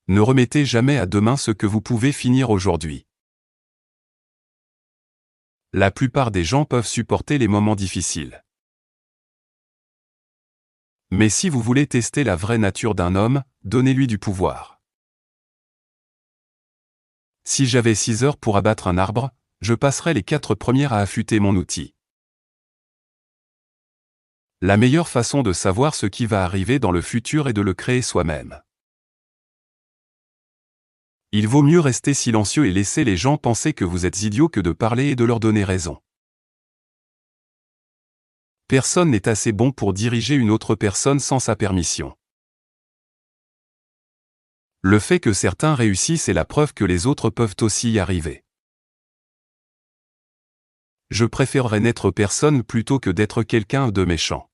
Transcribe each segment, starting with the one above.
Ne remettez jamais à demain ce que vous pouvez finir aujourd'hui. La plupart des gens peuvent supporter les moments difficiles. Mais si vous voulez tester la vraie nature d'un homme, donnez-lui du pouvoir. Si j'avais 6 heures pour abattre un arbre, je passerais les 4 premières à affûter mon outil. La meilleure façon de savoir ce qui va arriver dans le futur est de le créer soi-même. Il vaut mieux rester silencieux et laisser les gens penser que vous êtes idiot que de parler et de leur donner raison. Personne n'est assez bon pour diriger une autre personne sans sa permission. Le fait que certains réussissent est la preuve que les autres peuvent aussi y arriver. Je préférerais n'être personne plutôt que d'être quelqu'un de méchant.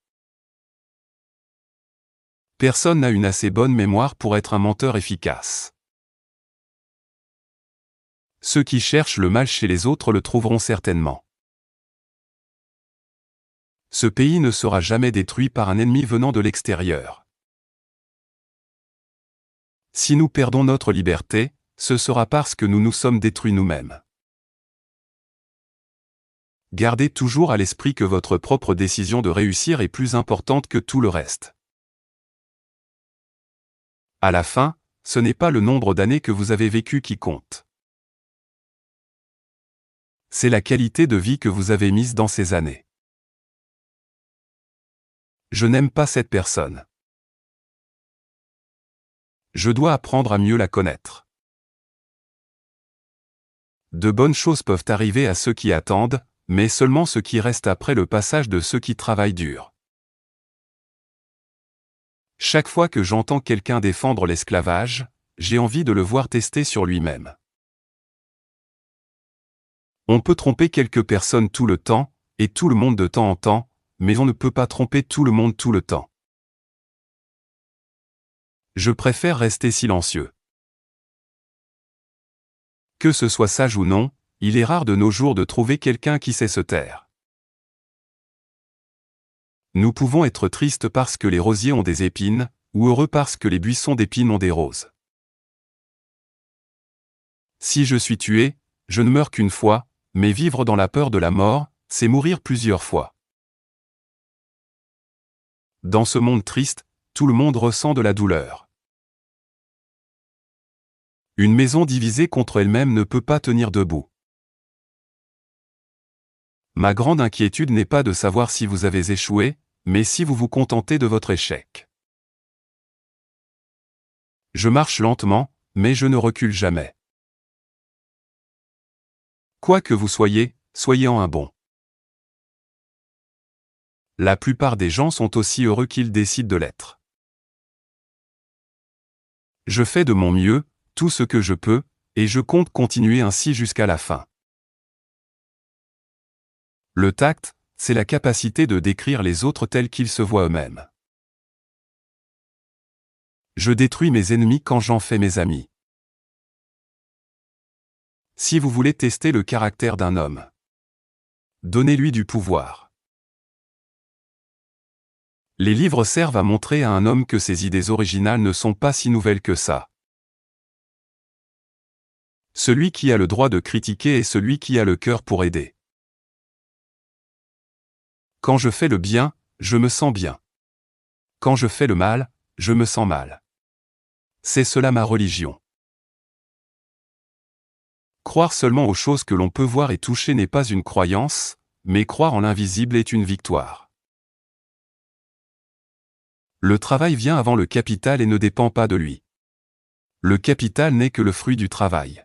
Personne n'a une assez bonne mémoire pour être un menteur efficace. Ceux qui cherchent le mal chez les autres le trouveront certainement. Ce pays ne sera jamais détruit par un ennemi venant de l'extérieur. Si nous perdons notre liberté, ce sera parce que nous nous sommes détruits nous-mêmes. Gardez toujours à l'esprit que votre propre décision de réussir est plus importante que tout le reste. À la fin, ce n'est pas le nombre d'années que vous avez vécu qui compte. C'est la qualité de vie que vous avez mise dans ces années. Je n'aime pas cette personne. Je dois apprendre à mieux la connaître. De bonnes choses peuvent arriver à ceux qui attendent, mais seulement ce qui reste après le passage de ceux qui travaillent dur. Chaque fois que j'entends quelqu'un défendre l'esclavage, j'ai envie de le voir tester sur lui-même. On peut tromper quelques personnes tout le temps, et tout le monde de temps en temps, mais on ne peut pas tromper tout le monde tout le temps. Je préfère rester silencieux. Que ce soit sage ou non, il est rare de nos jours de trouver quelqu'un qui sait se taire. Nous pouvons être tristes parce que les rosiers ont des épines, ou heureux parce que les buissons d'épines ont des roses. Si je suis tué, je ne meurs qu'une fois, mais vivre dans la peur de la mort, c'est mourir plusieurs fois. Dans ce monde triste, tout le monde ressent de la douleur. Une maison divisée contre elle-même ne peut pas tenir debout. Ma grande inquiétude n'est pas de savoir si vous avez échoué, mais si vous vous contentez de votre échec. Je marche lentement, mais je ne recule jamais. Quoi que vous soyez, soyez-en un bon. La plupart des gens sont aussi heureux qu'ils décident de l'être. Je fais de mon mieux, tout ce que je peux, et je compte continuer ainsi jusqu'à la fin. Le tact, c'est la capacité de décrire les autres tels qu'ils se voient eux-mêmes. Je détruis mes ennemis quand j'en fais mes amis. Si vous voulez tester le caractère d'un homme, donnez-lui du pouvoir. Les livres servent à montrer à un homme que ses idées originales ne sont pas si nouvelles que ça. Celui qui a le droit de critiquer est celui qui a le cœur pour aider. Quand je fais le bien, je me sens bien. Quand je fais le mal, je me sens mal. C'est cela ma religion. Croire seulement aux choses que l'on peut voir et toucher n'est pas une croyance, mais croire en l'invisible est une victoire. Le travail vient avant le capital et ne dépend pas de lui. Le capital n'est que le fruit du travail.